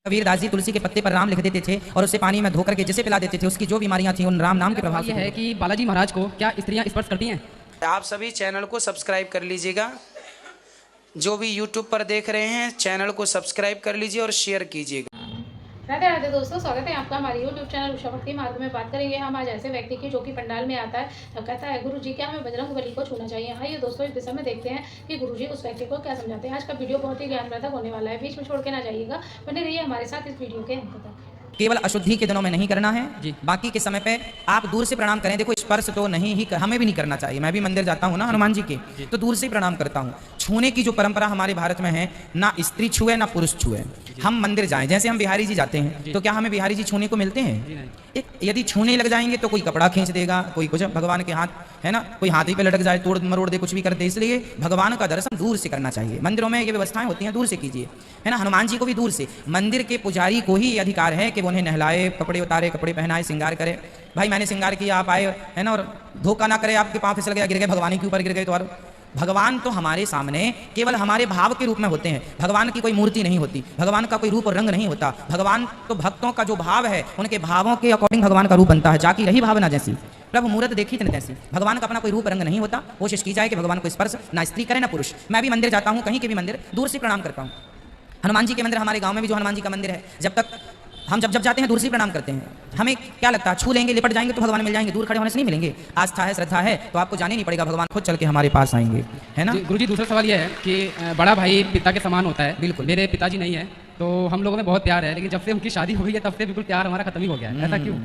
कबीर दास जी तुलसी के पत्ते पर राम लिख देते थे और उसे पानी में धोकर के जिसे पिला देते थे, उसकी जो बीमारियां थी उन राम नाम के प्रभाव से। ये है कि बालाजी महाराज को क्या स्त्रियां स्पर्श करती हैं? आप सभी चैनल को सब्सक्राइब कर लीजिएगा। जो भी यूट्यूब पर देख रहे हैं चैनल को सब्सक्राइब कर लीजिए और शेयर कीजिएगा। राधे राधे दोस्तों, स्वागत है आपका हमारे यूट्यूब चैनल उषा भक्ति मार्ग में। बात करेंगे हम आज ऐसे व्यक्ति की जो कि पंडाल में आता है और कहता है गुरु जी क्या हमें बजरंग बली को छूना चाहिए। आइए दोस्तों इस दिशा में देखते हैं कि गुरु जी उस व्यक्ति को क्या समझाते हैं। आज का वीडियो बहुत ही ज्ञानवर्धक होने वाला है, बीच में छोड़ के ना जाइएगा, बने रहिए हमारे साथ इस वीडियो के अंत तक। केवल अशुद्धि के दिनों में नहीं करना है जी, बाकी के समय पे आप दूर से प्रणाम करें। देखो स्पर्श तो नहीं ही हमें भी नहीं करना चाहिए। मैं भी मंदिर जाता हूँ ना हनुमान जी के, तो दूर से प्रणाम करता हूँ। छूने की जो परंपरा हमारे भारत में है, ना स्त्री छुए ना पुरुष छुए। हम मंदिर जाएं, जैसे हम बिहारी जी जाते हैं तो क्या हमें बिहारी जी छूने को मिलते हैं? एक यदि छूने लग जाएंगे तो कोई कपड़ा खींच देगा, कोई कुछ भगवान के हाथ है ना, कोई हाथी पे लटक जाए, तोड़ मरोड़ दे, कुछ भी कर दे। इसलिए भगवान का दर्शन दूर से करना चाहिए। मंदिरों में ये व्यवस्थाएं होती हैं, दूर से कीजिए, है ना। हनुमान जी को भी दूर से। मंदिर के पुजारी को ही अधिकार है कि वो उन्हें नहलाए, कपड़े उतारे, कपड़े पहनाए, श्रृंगार करे। भाई मैंने श्रृंगार किया, आप आए, है ना, और धोखा ना करे, आपके पाँव फिसल गया, गिर गए, भगवान के ऊपर गिर गए तो। और भगवान तो हमारे सामने केवल हमारे भाव के रूप में होते हैं। भगवान की कोई मूर्ति नहीं होती, भगवान का कोई रूप और रंग नहीं होता। भगवान तो भक्तों का जो भाव है उनके भावों के अकॉर्डिंग भगवान का रूप बनता है। जाकी रही भावना जैसी, प्रभु मूर्त देखी तन तैसी। भगवान का अपना कोई रूप रंग नहीं होता। कोशिश की जाए कि भगवान को स्पर्श ना स्त्री करे ना पुरुष। मैं भी मंदिर जाता हूँ, कहीं के भी मंदिर, दूर से प्रणाम करता हूँ। हनुमान जी के मंदिर, हमारे गाँव में भी जो हनुमान जी का मंदिर है, जब जाते हैं दूर से प्रणाम करते हैं। हमें क्या लगता है छू लेंगे, लिपट जाएंगे तो भगवान मिल जाएंगे, दूर खड़े होने से नहीं मिलेंगे। आस्था है, श्रद्धा है तो आपको जाने नहीं पड़ेगा, भगवान खुद चल के हमारे पास आएंगे, है ना। गुरुजी दूसरा सवाल यह है कि बड़ा भाई पिता के समान होता है। बिल्कुल। मेरे पिताजी नहीं है तो हम लोगों में बहुत प्यार है, लेकिन जब से उनकी शादी हो गई है तब से बिल्कुल प्यार हमारा खत्म ही हो गया है। ऐसा क्यों?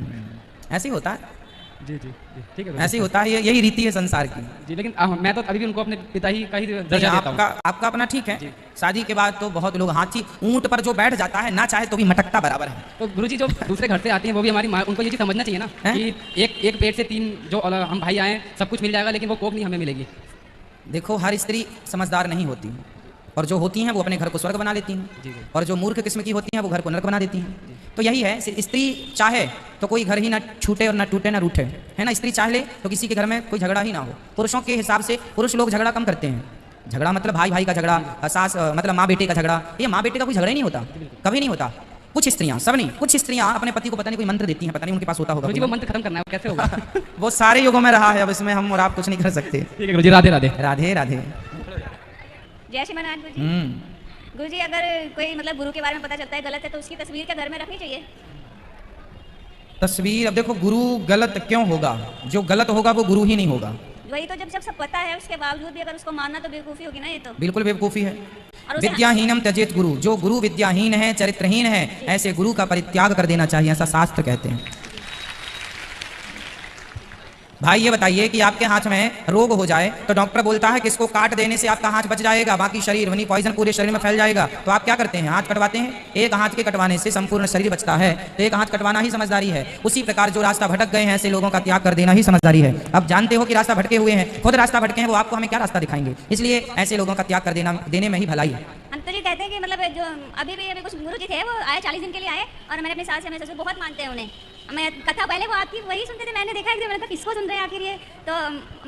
ऐसे ही होता है जी जी जी, ठीक है। ऐसे ही होता है, यही रीति है संसार की जी, लेकिन मैं तो अभी भी उनको अपने पिता ही का ही दर्जा देता हूं। आपका अपना ठीक है। शादी के बाद तो बहुत लोग, हाथी ऊंट पर जो बैठ जाता है ना चाहे तो भी मटकता बराबर है। तो गुरुजी जो दूसरे घर से आते हैं वो भी हमारी माँ, उनको ये चीज़ समझना चाहिए ना कि एक पेट से तीन जो हम भाई आए सब कुछ मिल जाएगा, लेकिन वो कोख नहीं हमें मिलेगी। देखो हर स्त्री समझदार नहीं होती, और जो होती हैं वो अपने घर को स्वर्ग बना लेती हैं, और जो मूर्ख किस्म की होती हैं वो घर को नरक बना देती हैं। तो यही है, स्त्री चाहे तो कोई घर ही ना छूटे और ना टूटे ना रूठे, है ना। स्त्री चाह ले तो किसी के घर में कोई झगड़ा ही ना हो। पुरुषों के हिसाब से पुरुष लोग झगड़ा कम करते हैं। झगड़ा मतलब भाई भाई का झगड़ा, सास मतलब माँ बेटे का झगड़ा, ये माँ बेटे का कोई झगड़ा ही नहीं होता, कभी नहीं होता। कुछ स्त्रियां, सब नहीं, कुछ स्त्रियां अपने पति को पता नहीं कोई मंत्र देती हैं, पता नहीं उनके पास होता होगा। वो मंत्र खत्म करना है, कैसे होगा? वो सारे युगों में रहा है, अब इसमें हम और आप कुछ नहीं कर सकते। ठीक है गुरुजी, राधे राधे। राधे राधे। जय श्री महाराज गुरुजी, अगर कोई मतलब गुरु के बारे में पता चलता है गलत है तो उसकी तस्वीर क्या घर में रखनी चाहिए? तस्वीर, अब देखो गुरु गलत क्यों होगा? जो गलत होगा वो गुरु ही नहीं होगा। वही तो, जब सब पता है उसके बावजूद भी अगर उसको मानना तो बेवकूफ़ी होगी ना। ये तो बिल्कुल बेवकूफ़ी है। विद्याहीनम त्यजेत गुरु, जो गुरु विद्याहीन है, चरित्रहीन है, ऐसे गुरु का परित्याग कर देना चाहिए, ऐसा शास्त्र कहते हैं। भाई ये बताइए कि आपके हाथ में रोग हो जाए तो डॉक्टर बोलता है कि इसको काट देने से आपका हाथ बच जाएगा, बाकी शरीर वनी पॉइजन पूरे शरीर में फैल जाएगा, तो आप क्या करते हैं? हाथ कटवाते हैं। एक हाथ के कटवाने से संपूर्ण शरीर बचता है, तो एक हाथ कटवाना ही समझदारी है। उसी प्रकार जो रास्ता भटक गए हैं ऐसे लोगों का त्याग कर देना ही समझदारी है। अब जानते हो कि रास्ता भटके हुए हैं, खुद रास्ता भटके हैं, वो आपको हमें क्या रास्ता दिखाएंगे? इसलिए ऐसे लोगों का त्याग कर देने में ही भलाई है। अंत जी कहते हैं कि मतलब जो अभी कुछ गुरु जी थे वो आए 40 दिन के लिए आए, और मैंने अपनी सास से हमेशा बहुत मानते हैं उन्हें। मैं कथा पहले वो आपकी वही सुनते थे, मैंने देखा एक दिन, मैंने कहा किसको सुन रहे हैं आखिर ये। तो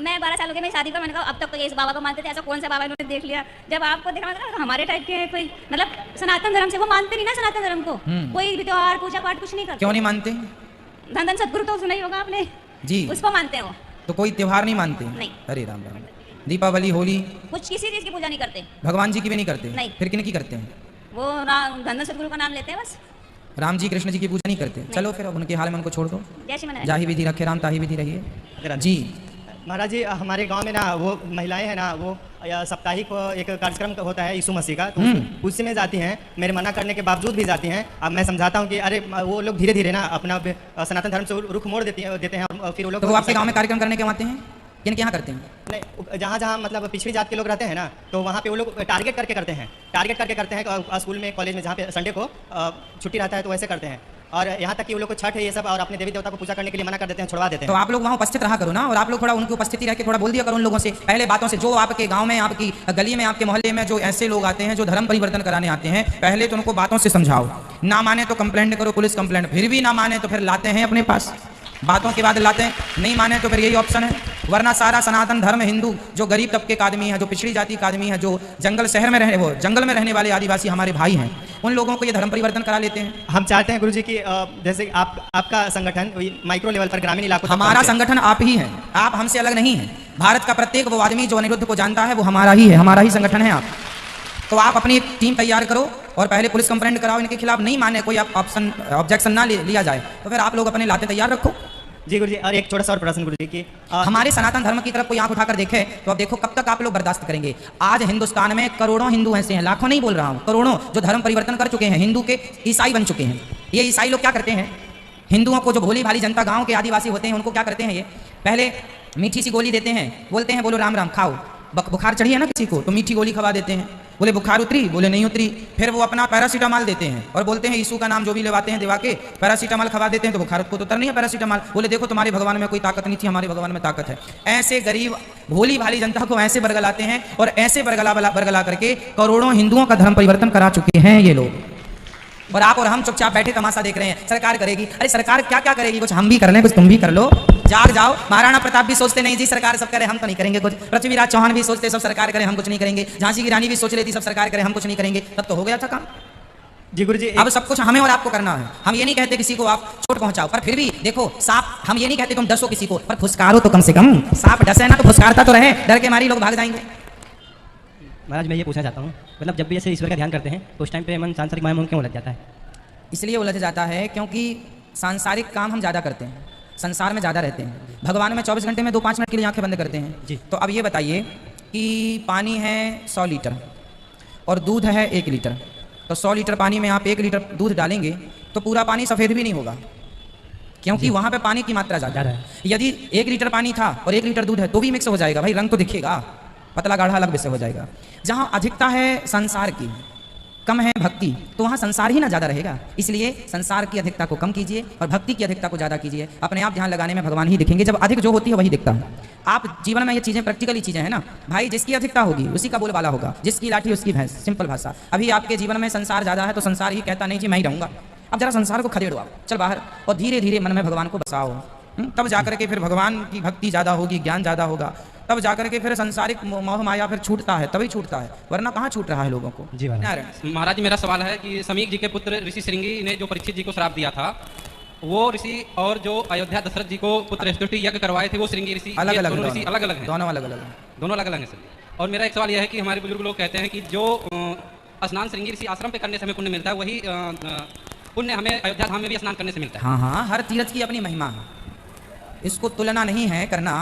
मैं 12 साल हो गए मेरी शादी पर, मैंने कहा अब तक तो ये इस बाबा को मानते थे, ऐसा कौन सा बाबा इन्होंने देख लिया। जब आपको देखा मतलब हमारे टाइप के कोई मतलब सनातन धर्म से वो मानते नहीं ना, सनातन धर्म को कोई भी त्योहार पूजा पाठ कुछ नहीं करते। क्यों नहीं मानते? धन धन सदगुरु तो सुना ही होगा आपने जी, उसको मानते हो। तो कोई त्योहार नहीं मानते? नहीं। अरे राम राम। दीपावली, होली, कुछ किसी चीज की पूजा नहीं करते, भगवान जी की भी नहीं करते? नहीं। फिर किन की करते हैं? वो धन धन सदगुरु का नाम लेते हैं बस। राम जी कृष्ण जी की पूजा नहीं करते? चलो फिर अब उनके हाल में उनको छोड़ दो। जय श्री महाराज। जाहि विधि रखे राम ताहि विधि रहिए जी। महाराज जी, हमारे गांव में ना वो महिलाएं हैं ना, वो साप्ताहिक एक कार्यक्रम होता है यीशु मसीह का, तो उसमें जाती हैं। मेरे मना करने के बावजूद भी जाती हैं। अब मैं समझाता हूँ कि अरे वो लोग धीरे धीरे ना अपना सनातन धर्म से रुख मोड़ देते हैं, और फिर वो लोग। तो वो आपके गाँव में कार्यक्रम करने क्यों आते हैं? किन के यहाँ करते हैं? नहीं, जहाँ जहाँ मतलब पिछड़ी जात के लोग रहते हैं ना, तो वहाँ पे वो लोग टारगेट करके करते हैं। स्कूल में, कॉलेज में, जहाँ पे संडे को छुट्टी रहता है तो वैसे करते हैं। और यहाँ तक कि वो लोग को छठ है ये सब और अपने देवी देवता को पूजा करने के लिए मना कर देते हैं, छुड़वा देते हैं। तो आप लोग वहाँ उपस्थित रहा करो ना, और आप लोग थोड़ा उनकी उपस्थिति रह के थोड़ा बोल दिया करो उन लोगों से पहले बातों से। जो आपके गांव में, आपकी गली में, आपके मोहल्ले में जो ऐसे लोग आते हैं जो धर्म परिवर्तन कराने आते हैं, पहले तो उनको बातों से समझाओ। ना माने तो कंप्लेंट करो, पुलिस कंप्लेंट। फिर भी ना माने तो फिर लाते हैं अपने पास, बातों के बाद लाते हैं। नहीं माने तो फिर यही ऑप्शन है, वरना सारा सनातन धर्म हिंदू, जो गरीब तबके का आदमी है, जो पिछड़ी जाति का आदमी है, जो जंगल में रहने वाले आदिवासी हमारे भाई हैं, उन लोगों को ये धर्म परिवर्तन करा लेते हैं। हम चाहते हैं गुरुजी कि जैसे आपका संगठन माइक्रो लेवल पर ग्रामीण इलाकों तक हमारा पहुंचे। संगठन आप ही है, आप हमसे अलग नहीं है। भारत का प्रत्येक वो आदमी जो अनिरुद्ध को जानता है वो हमारा ही है, हमारा ही संगठन है आप। तो आप अपनी एक टीम तैयार करो और पहले पुलिस कंप्लेंट कराओ, इनके खिलाफ नहीं माने कोई ऑब्जेक्शन ना लिया जाए तो फिर आप लोग अपने लाते तैयार रखो। जी गुरुजी, और एक छोटा सा और प्रश्न गुरुजी की हमारे सनातन धर्म की तरफ कोई आंख उठाकर देखे तो अब देखो कब तक आप लोग बर्दाश्त करेंगे। आज हिंदुस्तान में करोड़ों हिंदू ऐसे हैं, लाखों नहीं बोल रहा हूँ, करोड़ों जो धर्म परिवर्तन कर चुके हैं, हिंदू के ईसाई बन चुके हैं। ये ईसाई लोग क्या करते हैं, हिंदुओं को, जो भोली भाली जनता गाँव के आदिवासी होते हैं, उनको क्या करते हैं, ये पहले मीठी सी गोली देते हैं, बोलते हैं बोलो राम राम खाओ। बुखार चढ़ी है ना किसी को तो मीठी गोली खवा देते हैं, बोले बुखार उतरी, बोले नहीं उतरी। फिर वो अपना पैरासीटामॉल देते हैं और बोलते हैं यीशु का नाम जो भी लेवाते हैं दिवा के पैरासीटामॉल खवा देते हैं, तो बुखार को तो उतर नहीं है पैरासीटामॉल, बोले देखो तुम्हारे भगवान में कोई ताकत नहीं थी, हमारे भगवान में ताकत है। ऐसे गरीब भोली भाली जनता को ऐसे बरगलाते हैं और ऐसे बरगला करके करोड़ों हिंदुओं का धर्म परिवर्तन करा चुके हैं ये लोग। और आप और हम चुपचाप बैठे तमाशा देख रहे हैं, सरकार करेगी। अरे सरकार क्या क्या करेगी, कुछ हम भी कर लें, कुछ तुम भी कर लो, जाग जाओ। महाराणा प्रताप भी सोचते नहीं जी सरकार सब करे, हम तो नहीं करेंगे कुछ। पृथ्वीराज चौहान भी सोचते सब सरकार करे, हम कुछ नहीं करेंगे। झांसी की रानी भी सोच लेती सब सरकार करे, हम कुछ नहीं करेंगे। तब तो हो गया था काम। जी गुरुजी, अब सब कुछ हमें और आपको करना है। हम ये नहीं कहते किसी को आप चोट पहुंचाओ, पर फिर भी देखो सांप, हम ये नहीं कहते तुम डसो किसी को, पर फुसकारो तो कम से कम। सांप डसे ना तो फुसकारता तो रहे, डर के मारी लोग भाग जाएंगे। महाराज मैं ये पूछना चाहता हूँ, मतलब जब भी ऐसे ईश्वर का ध्यान करते हैं तो उस टाइम पे मन सांसारिक माया में क्यों उलझ जाता है? इसलिए उलझ जाता है क्योंकि सांसारिक काम हम ज़्यादा करते हैं, संसार में ज़्यादा रहते हैं। भगवान में 24 घंटे में 2-5 मिनट के लिए आंखें बंद करते हैं जी। तो अब ये बताइए कि पानी है 100 लीटर और दूध है 1 लीटर, तो 100 लीटर पानी में आप 1 लीटर दूध डालेंगे तो पूरा पानी सफ़ेद भी नहीं होगा, क्योंकि वहाँ पे पानी की मात्रा ज़्यादा है। यदि 1 लीटर पानी था और 1 लीटर दूध है तो भी मिक्स हो जाएगा भाई, रंग तो दिखेगा, पतला गाढ़ा अलग विषय हो जाएगा। जहाँ अधिकता है संसार की, कम है भक्ति, तो वहाँ संसार ही ना ज़्यादा रहेगा। इसलिए संसार की अधिकता को कम कीजिए और भक्ति की अधिकता को ज़्यादा कीजिए। अपने आप ध्यान लगाने में भगवान ही दिखेंगे, जब अधिक जो होती है वही दिखता है। आप जीवन में ये चीज़ें प्रैक्टिकली चीज़ें हैं ना भाई, जिसकी अधिकता होगी उसी का बोलबाला होगा, जिसकी लाठी उसकी भैंस, सिंपल भाषा। अभी आपके जीवन में संसार ज़्यादा है तो संसार ही कहता नहीं जी मैं ही रहूँगा। अब जरा संसार को खदेड़ो आप, चल बाहर, और धीरे धीरे मन में भगवान को बसाओ, तब जाकर के फिर भगवान की भक्ति ज़्यादा होगी, ज्ञान ज़्यादा होगा, तब जाकर के फिर संसारिक मोह माया फिर छूटता है, तभी छूटता है, वरना कहाँ छूट रहा है लोगों को। जी महाराज जी मेरा सवाल है कि समीक जी के पुत्र ऋषि श्रृंगी ने जो परीक्षित जी को श्राप दिया था, वो ऋषि और जो अयोध्या दशरथ जी को पुत्र स्तुति यज्ञ करवाए थे वो श्रृंगी ऋषि अलग अलग अलग हैं, दोनों अलग अलग हैं, दोनों अलग अलग हैं सर। और मेरा एक सवाल यह है कि हमारे बुजुर्ग लोग कहते हैं कि जो स्नान श्रृंगी ऋषि आश्रम पे करने से हमें पुण्य मिलता है, वही पुण्य हमें अयोध्या धाम में भी स्नान करने से मिलता है। हाँ हाँ, हर तीर्थ की अपनी महिमा है, इसको तुलना नहीं है करना।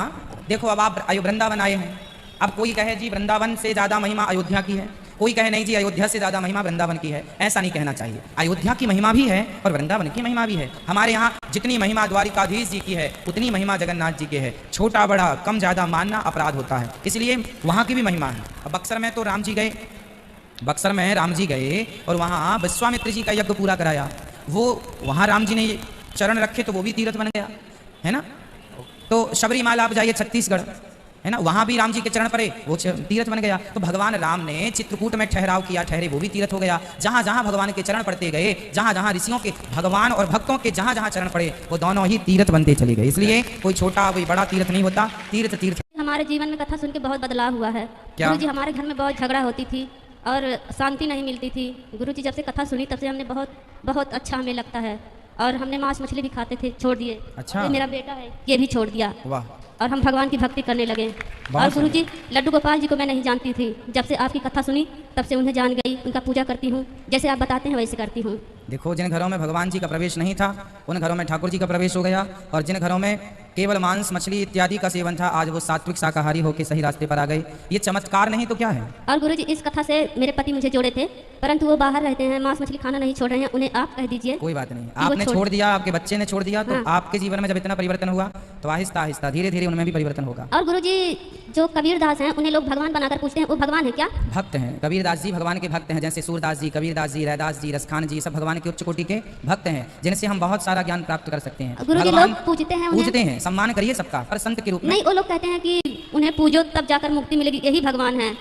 देखो अब आप वृंदावन आए हैं, अब कोई कहे जी वृंदावन से ज़्यादा महिमा अयोध्या की है, कोई कहे नहीं जी अयोध्या से ज़्यादा महिमा वृंदावन की है। ऐसा नहीं कहना चाहिए, अयोध्या की महिमा भी है और वृंदावन की महिमा भी है। हमारे यहाँ जितनी महिमा द्वारिकाधीश जी की है उतनी महिमा जगन्नाथ जी की है। छोटा बड़ा कम ज़्यादा मानना अपराध होता है, इसलिए वहाँ की भी महिमा है। अब बक्सर में तो राम जी गए, बक्सर में राम जी गए और वहाँ विश्वामित्र जी का यज्ञ पूरा कराया, वो वहाँ राम जी ने चरण रखे तो वो भी तीर्थ बन गया है ना। तो शबरीमाला आप जाइए छत्तीसगढ़ है ना, वहाँ भी राम जी के चरण पड़े, वो तीर्थ बन गया। तो भगवान राम ने चित्रकूट में ठहराव किया, ठहरे, वो भी तीर्थ हो गया। जहाँ जहाँ भगवान के चरण पड़ते गए, जहाँ जहाँ ऋषियों के, भगवान और भक्तों के जहाँ जहाँ चरण पड़े, वो दोनों ही तीर्थ बनते चले गए। इसलिए कोई छोटा कोई बड़ा तीर्थ नहीं होता, तीर्थ तीर्थ। हमारे जीवन में कथा सुन के बहुत बदलाव हुआ है। क्या? गुरुजी हमारे घर में बहुत झगड़ा होती थी और शांति नहीं मिलती थी। गुरुजी जब से कथा सुनी तब से हमने बहुत अच्छा हमें लगता है, और हमने मांस मछली भी खाते थे, छोड़ दिए। अच्छा। ये मेरा बेटा है, ये भी छोड़ दिया। वाह। और हम भगवान की भक्ति करने लगे। और गुरुजी लड्डू गोपाल जी को मैं नहीं जानती थी, जब से आपकी कथा सुनी तब से उन्हें जान गई, उनका पूजा करती हूँ, जैसे आप बताते हैं वैसे करती हूँ। देखो जिन घरों में भगवान जी का प्रवेश नहीं था उन घरों में ठाकुर जी का प्रवेश हो गया, और जिन घरों में केवल मांस मछली इत्यादि का सेवन था आज वो सात्विक शाकाहारी होकर सही रास्ते पर आ गए। ये चमत्कार नहीं तो क्या है। और गुरुजी इस कथा से मेरे पति मुझे जोड़े थे, परंतु वो बाहर रहते हैं, मांस मछली खाना नहीं छोड़ रहे हैं, उन्हें आप कह दीजिए। कोई बात नहीं, आपने छोड़ दिया, आपके बच्चे ने छोड़ दिया, तो आपके जीवन में जब इतना परिवर्तन हुआ तो आहिस्ता आहिस्ता धीरे धीरे उनमें भी परिवर्तन होगा। और गुरुजी जो कबीरदास हैं उन्हें लोग भगवान बनाकर पूछते हैं, वो भगवान है क्या? भक्त हैं, कबीरदास जी भगवान के भक्त हैं, जैसे सूरदास जी, कबीरदास जी, रैदास जी, रसखान जी, सब भगवान के उच्च कोटि के भक्त हैं, जिनसे हम बहुत सारा ज्ञान प्राप्त कर सकते हैं। गुरुजी लोग पूछते हैं, पूजते हैं, सम्मान करिए सबका, पर संत के रूप में नहीं। वो लोग कहते हैं कि उन्हें पूजो तब जाकर मुक्ति मिलेगी, यही भगवान है।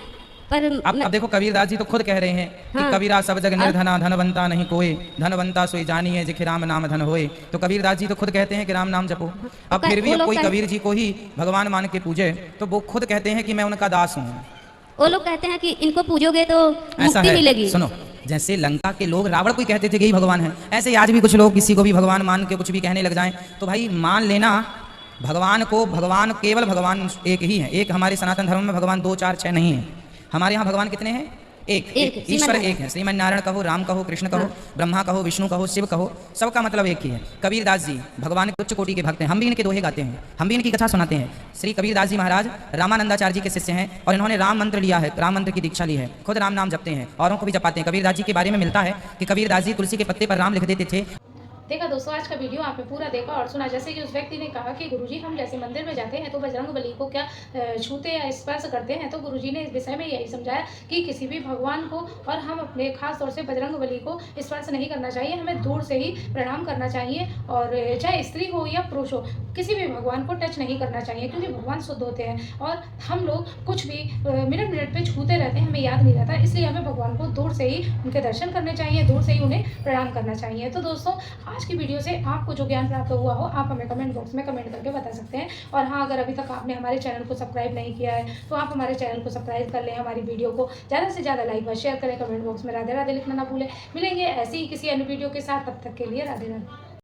पर अब देखो कबीरदास जी तो खुद कह रहे हैं कि हाँ। कबीरा सब जग निर्धना धनवंता नहीं कोई धनवंता सोई जानिए जिखे राम नाम धन होए। तो कबीरदास जी तो खुद कहते हैं कि राम नाम जपो। अब फिर भी वो अब लोग कोई कह- कबीर जी को ही भगवान मान के पूजे तो वो खुद कहते हैं कि मैं उनका दास हूँ। वो लोग कहते हैं कि इनको पूजोगे तो ऐसा मुक्ति है, मिलेगी। सुनो, जैसे लंका के लोग रावण को ही कहते थे कि यही भगवान है, ऐसे ही आज भी कुछ लोग किसी को भी भगवान मान के कुछ भी कहने लग जाएं तो भाई मान लेना भगवान को। भगवान केवल भगवान एक ही है। एक हमारे सनातन धर्म में भगवान 2 4 6 नहीं है। हमारे यहाँ भगवान कितने हैं? एक एक, ईश्वर श्रीमन एक है। श्रीमन नारायण कहो, राम कहो, कृष्ण कहो, ब्रह्मा कहो, विष्णु कहो, शिव कहो, सबका मतलब एक ही है। कबीरदास जी भगवान के उच्च कोटि के भक्त हैं। हम भी इनके दोहे गाते हैं, हम भी इनकी कथा सुनाते हैं। श्री कबीरदास जी महाराज रामानंदाचार्य जी के शिष्य हैं और इन्होंने राम मंत्र लिया है, राम मंत्र की दीक्षा ली है। खुद राम नाम जपते हैं, औरों को भी जपाते हैं। कबीरदास जी के बारे में मिलता है कि कबीरदास जी तुलसी के पत्ते पर राम लिख देते थे। देखा दोस्तों, आज का वीडियो आपने पूरा देखा और सुना। जैसे कि उस व्यक्ति ने कहा कि गुरुजी हम जैसे मंदिर में जाते हैं तो बजरंगबली को क्या छूते या स्पर्श करते हैं, तो गुरुजी ने इस विषय में यही समझाया कि किसी भी भगवान को और हम अपने खास तौर से बजरंगबली को स्पर्श नहीं करना चाहिए। हमें दूर से ही प्रणाम करना चाहिए और चाहे स्त्री हो या पुरुष हो, किसी भी भगवान को टच नहीं करना चाहिए क्योंकि भगवान शुद्ध होते हैं और हम लोग कुछ भी मिनट मिनट पे छूते रहते हैं, हमें याद नहीं रहता। इसलिए हमें भगवान को दूर से ही उनके दर्शन करने चाहिए, दूर से ही उन्हें प्रणाम करना चाहिए। तो दोस्तों, आज की वीडियो से आपको जो ज्ञान प्राप्त हुआ हो आप हमें कमेंट बॉक्स में कमेंट करके बता सकते हैं। और हाँ, अगर अभी तक आपने हमारे चैनल को सब्सक्राइब नहीं किया है तो आप हमारे चैनल को सब्सक्राइब कर लें, हमारी वीडियो को ज़्यादा से ज़्यादा लाइक व शेयर करें, कमेंट बॉक्स में राधे राधे लिखना ना भूलें। मिलेंगे ऐसी ही किसी अन्य वीडियो के साथ, तब तक के लिए राधे राधे।